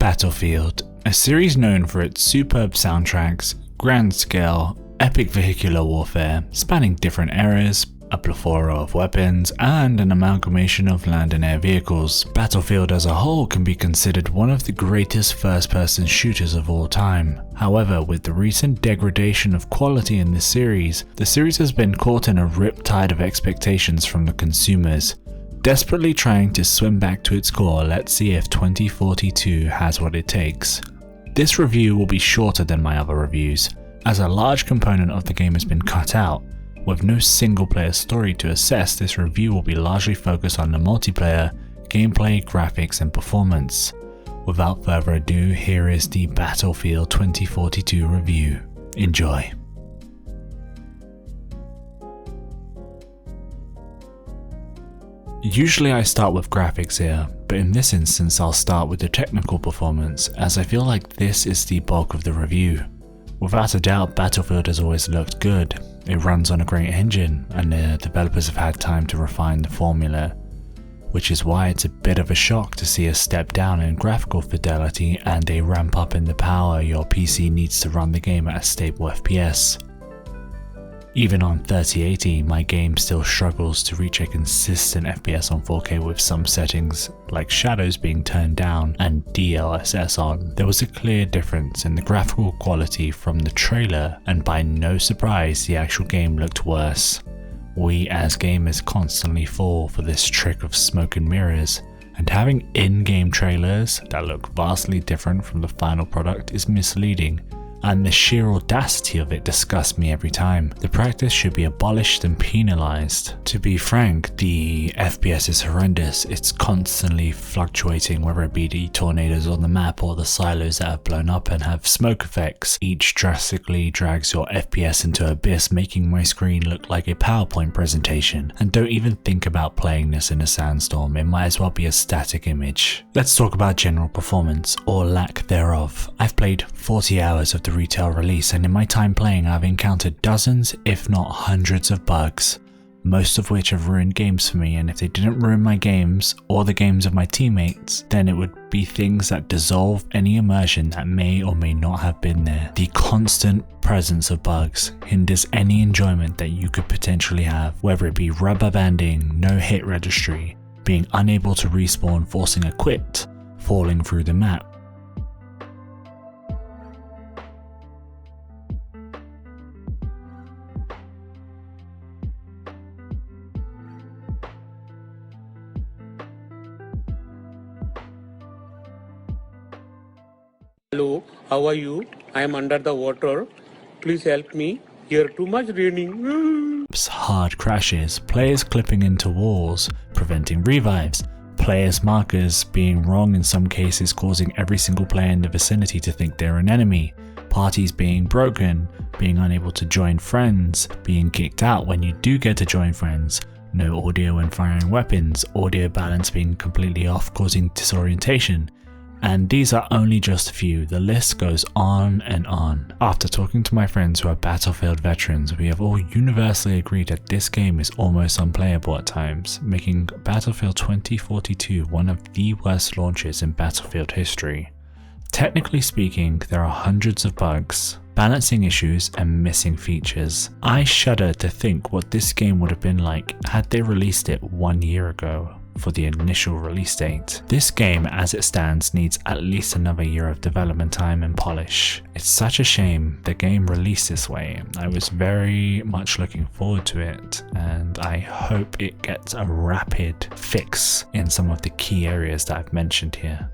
Battlefield, a series known for its superb soundtracks, grand scale, epic vehicular warfare, spanning different eras, a plethora of weapons, and an amalgamation of land and air vehicles. Battlefield as a whole can be considered one of the greatest first-person shooters of all time. However, with the recent degradation of quality in this series, the series has been caught in a riptide of expectations from the consumers. Desperately trying to swim back to its core, let's see if 2042 has what it takes. This review will be shorter than my other reviews, as a large component of the game has been cut out. With no single player story to assess, this review will be largely focused on the multiplayer, gameplay, graphics and performance. Without further ado, here is the Battlefield 2042 review. Enjoy. Usually I start with graphics here, but in this instance I'll start with the technical performance, as I feel like this is the bulk of the review. Without a doubt, Battlefield has always looked good. It runs on a great engine, and the developers have had time to refine the formula, which is why it's a bit of a shock to see a step down in graphical fidelity and a ramp up in the power your PC needs to run the game at a stable FPS. Even on 3080, my game still struggles to reach a consistent FPS on 4K with some settings like shadows being turned down and DLSS on. There was a clear difference in the graphical quality from the trailer, and by no surprise the actual game looked worse. We as gamers constantly fall for this trick of smoke and mirrors, and having in-game trailers that look vastly different from the final product is misleading, and the sheer audacity of it disgusts me every time. The practice should be abolished and penalized. To be frank, the FPS is horrendous. It's constantly fluctuating, whether it be the tornadoes on the map or the silos that have blown up and have smoke effects. Each drastically drags your FPS into abyss, making my screen look like a PowerPoint presentation. And don't even think about playing this in a sandstorm, it might as well be a static image. Let's talk about general performance, or lack thereof. I've played 40 hours of the retail release, and in my time playing I've encountered dozens if not hundreds of bugs, most of which have ruined games for me, and if they didn't ruin my games or the games of my teammates, then it would be things that dissolve any immersion that may or may not have been there. The constant presence of bugs hinders any enjoyment that you could potentially have, whether it be rubber banding, no hit registry, being unable to respawn forcing a quit, falling through the map. Hello, how are you? I am under the water. Please help me. Here too much raining. Hard crashes, players clipping into walls, preventing revives, players' markers being wrong in some cases causing every single player in the vicinity to think they're an enemy, parties being broken, being unable to join friends, being kicked out when you do get to join friends, no audio when firing weapons, audio balance being completely off causing disorientation. And these are only just a few, the list goes on and on. After talking to my friends who are Battlefield veterans, we have all universally agreed that this game is almost unplayable at times, making Battlefield 2042 one of the worst launches in Battlefield history. Technically speaking, there are hundreds of bugs, balancing issues and missing features. I shudder to think what this game would have been like had they released it 1 year ago. For the initial release date. This game as it stands needs at least another year of development time and polish. It's such a shame the game released this way. I was very much looking forward to it, and I hope it gets a rapid fix in some of the key areas that I've mentioned here.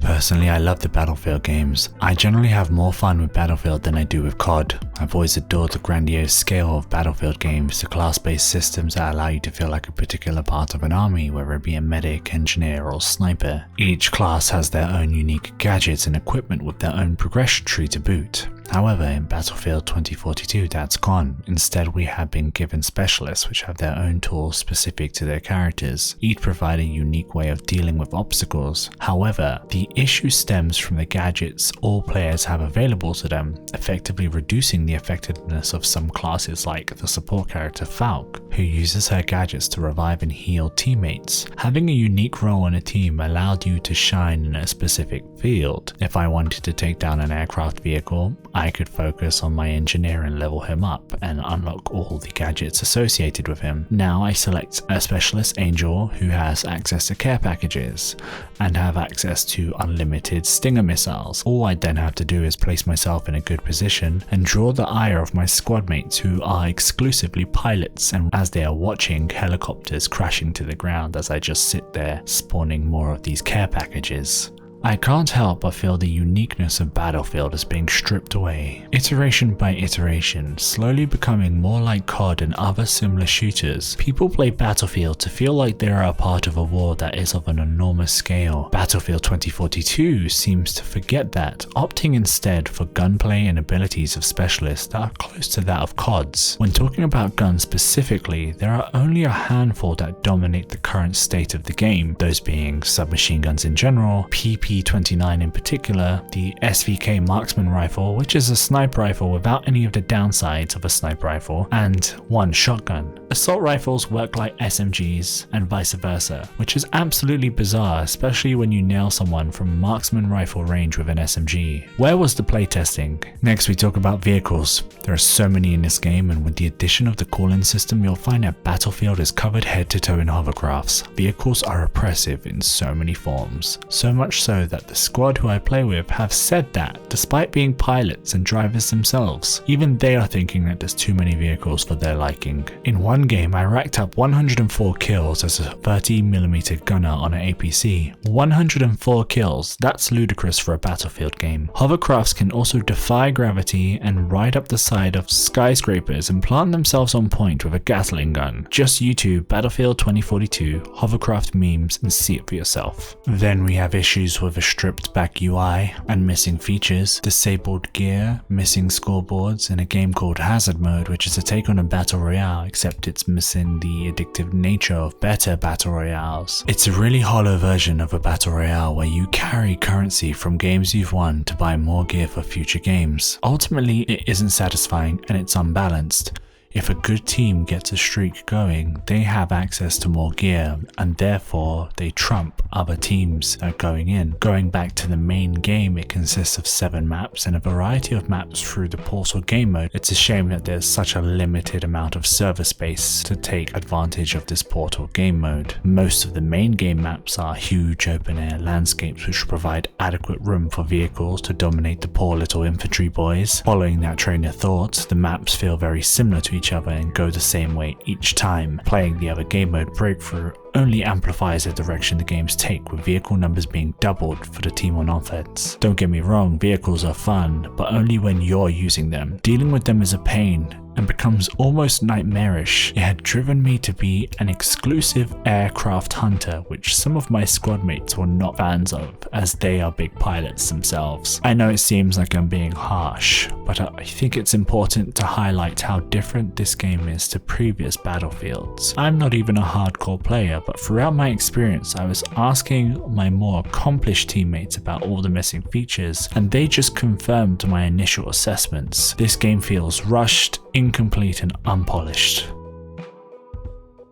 Personally, I love the Battlefield games. I generally have more fun with Battlefield than I do with COD. I've always adored the grandiose scale of Battlefield games, the class-based systems that allow you to feel like a particular part of an army, whether it be a medic, engineer or sniper. Each class has their own unique gadgets and equipment with their own progression tree to boot. However, in Battlefield 2042 that's gone. Instead we have been given specialists which have their own tools specific to their characters, each provide a unique way of dealing with obstacles. However, the issue stems from the gadgets all players have available to them, effectively reducing the effectiveness of some classes like the support character Falk, who uses her gadgets to revive and heal teammates. Having a unique role in a team allowed you to shine in a specific field. If I wanted to take down an aircraft vehicle, I could focus on my engineer and level him up and unlock all the gadgets associated with him. Now I select a specialist angel who has access to care packages and have access to unlimited Stinger missiles. All I then have to do is place myself in a good position and draw the ire of my squad mates who are exclusively pilots, and as they are watching helicopters crashing to the ground as I just sit there spawning more of these care packages. I can't help but feel the uniqueness of Battlefield is being stripped away, iteration by iteration, slowly becoming more like COD and other similar shooters. People play Battlefield to feel like they are a part of a war that is of an enormous scale. Battlefield 2042 seems to forget that, opting instead for gunplay and abilities of specialists that are close to that of CODs. When talking about guns specifically, there are only a handful that dominate the current state of the game, those being submachine guns in general, PP-29 in particular, the SVK marksman rifle, which is a sniper rifle without any of the downsides of a sniper rifle, and one shotgun. Assault rifles work like SMGs and vice versa, which is absolutely bizarre, especially when you nail someone from marksman rifle range with an SMG. Where was the playtesting? Next we talk about vehicles. There are so many in this game, and with the addition of the call-in system, you'll find that Battlefield is covered head to toe in hovercrafts. Vehicles are oppressive in so many forms, so much so that the squad who I play with have said that, despite being pilots and drivers themselves, even they are thinking that there's too many vehicles for their liking. In one game I racked up 104 kills as a 30mm gunner on an APC. 104 kills, that's ludicrous for a Battlefield game. Hovercrafts can also defy gravity and ride up the side of skyscrapers and plant themselves on point with a Gatling gun. Just YouTube Battlefield 2042 hovercraft memes and see it for yourself. Then we have issues with a stripped back UI and missing features, disabled gear, missing scoreboards, and a game called Hazard Mode, which is a take on a battle royale, except it's missing the addictive nature of better battle royales. It's a really hollow version of a battle royale where you carry currency from games you've won to buy more gear for future games. Ultimately, it isn't satisfying and it's unbalanced. If a good team gets a streak going, they have access to more gear, and therefore they trump other teams that are going in. Going back to the main game, it consists of 7 maps and a variety of maps through the Portal game mode. It's a shame that there's such a limited amount of server space to take advantage of this Portal game mode. Most of the main game maps are huge open air landscapes which provide adequate room for vehicles to dominate the poor little infantry boys. Following that train of thought, the maps feel very similar to each other and go the same way each time. Playing the other game mode Breakthrough only amplifies the direction the games take, with vehicle numbers being doubled for the team on offense. Don't get me wrong, vehicles are fun, but only when you're using them. Dealing with them is a pain and becomes almost nightmarish. It had driven me to be an exclusive aircraft hunter, which some of my squad mates were not fans of, as they are big pilots themselves. I know it seems like I'm being harsh, but I think it's important to highlight how different this game is to previous Battlefields. I'm not even a hardcore player, but throughout my experience I was asking my more accomplished teammates about all the missing features, and they just confirmed my initial assessments. This game feels rushed, incomplete and unpolished.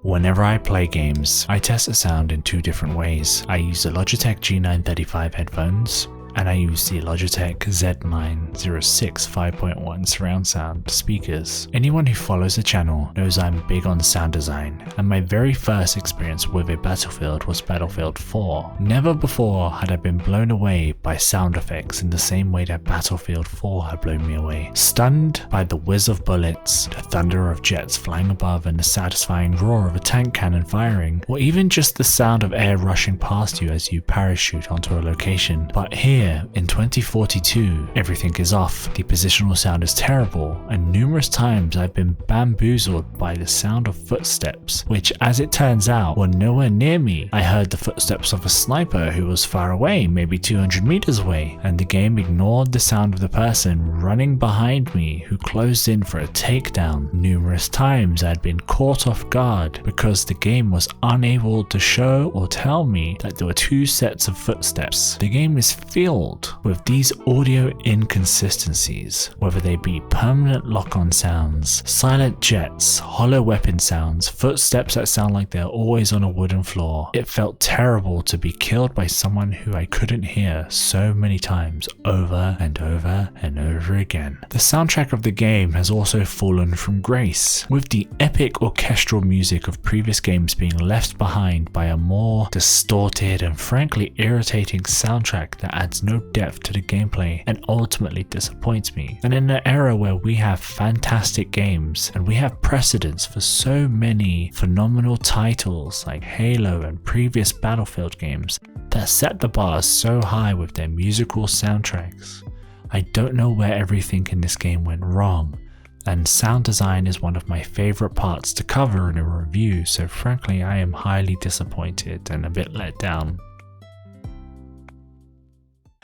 Whenever I play games, I test the sound in 2 different ways. I use the Logitech G935 headphones, and I use the Logitech Z906 5.1 surround sound speakers. Anyone who follows the channel knows I'm big on sound design, and my very first experience with a Battlefield was Battlefield 4. Never before had I been blown away by sound effects in the same way that Battlefield 4 had blown me away. Stunned by the whiz of bullets, the thunder of jets flying above, and the satisfying roar of a tank cannon firing, or even just the sound of air rushing past you as you parachute onto a location. But here, in 2042, everything is off, the positional sound is terrible, and numerous times I've been bamboozled by the sound of footsteps, which as it turns out were nowhere near me. I heard the footsteps of a sniper who was far away, maybe 200 meters away, and the game ignored the sound of the person running behind me who closed in for a takedown. Numerous times I'd been caught off guard because the game was unable to show or tell me that there were 2 sets of footsteps. The game is filled riddled with these audio inconsistencies, whether they be permanent lock-on sounds, silent jets, hollow weapon sounds, footsteps that sound like they're always on a wooden floor. It felt terrible to be killed by someone who I couldn't hear so many times over and over and over again. The soundtrack of the game has also fallen from grace, with the epic orchestral music of previous games being left behind by a more distorted and frankly irritating soundtrack that adds no depth to the gameplay and ultimately disappoints me. And in an era where we have fantastic games and we have precedents for so many phenomenal titles like Halo and previous Battlefield games that set the bar so high with their musical soundtracks, I don't know where everything in this game went wrong, and sound design is one of my favorite parts to cover in a review, so frankly I am highly disappointed and a bit let down.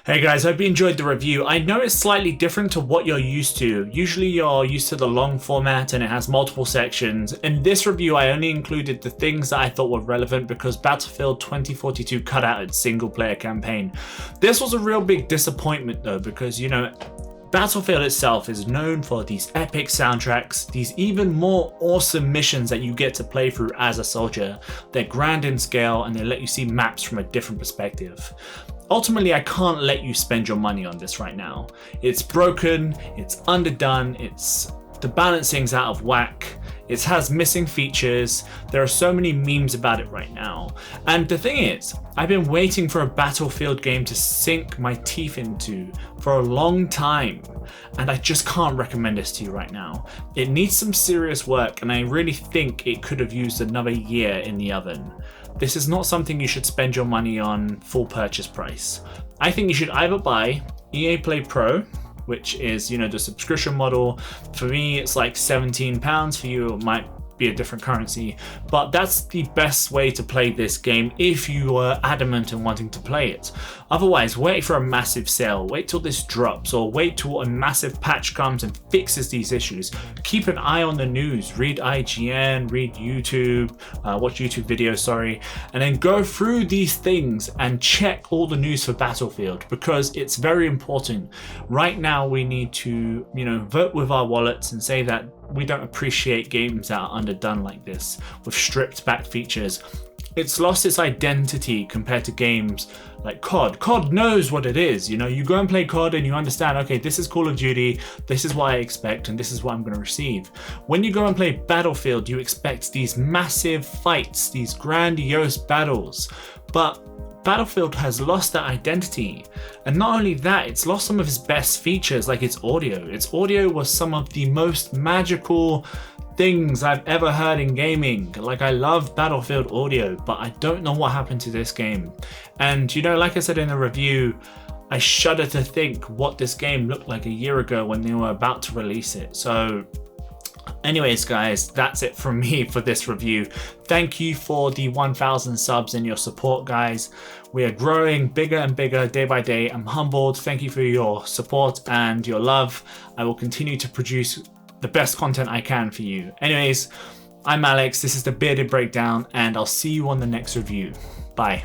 Hey guys, hope you enjoyed the review. I know it's slightly different to what you're used to. Usually you're used to the long format and it has multiple sections. In this review, I only included the things that I thought were relevant because Battlefield 2042 cut out its single player campaign. This was a real big disappointment though, because you know, Battlefield itself is known for these epic soundtracks, these even more awesome missions that you get to play through as a soldier. They're grand in scale and they let you see maps from a different perspective. Ultimately, I can't let you spend your money on this right now. It's broken, it's underdone, the balancing's out of whack, it has missing features, there are so many memes about it right now. And the thing is, I've been waiting for a Battlefield game to sink my teeth into for a long time, and I just can't recommend this to you right now. It needs some serious work, and I really think it could have used another year in the oven. This is not something you should spend your money on full purchase price. I think you should either buy EA Play Pro, which is, you know, the subscription model. For me, it's like £17. For you, it might be a different currency, but that's the best way to play this game if you are adamant in wanting to play it. Otherwise, wait for a massive sale, wait till this drops, or wait till a massive patch comes and fixes these issues. Keep an eye on the news, read IGN, read YouTube, watch YouTube videos, and then go through these things and check all the news for Battlefield, because it's very important. Right now we need to, you know, vote with our wallets and say that we don't appreciate games that are underdone like this, with stripped back features. It's lost its identity compared to games like COD. COD knows what it is, you know, you go and play COD and you understand, okay, this is Call of Duty, this is what I expect and this is what I'm going to receive. When you go and play Battlefield, you expect these massive fights, these grandiose battles, but Battlefield has lost that identity. And not only that, it's lost some of its best features like its audio. Its audio was some of the most magical things I've ever heard in gaming. Like, I love Battlefield audio, but I don't know what happened to this game. And you know, like I said in the review, I shudder to think what this game looked like a year ago when they were about to release it. So anyways guys, that's it from me for this review. Thank you for the 1,000 subs and your support, guys. We are growing bigger and bigger day by day. I'm humbled. Thank you for your support and your love. I will continue to produce the best content I can for you. Anyways, I'm Alex, this is the Bearded Breakdown, and I'll see you on the next review. Bye.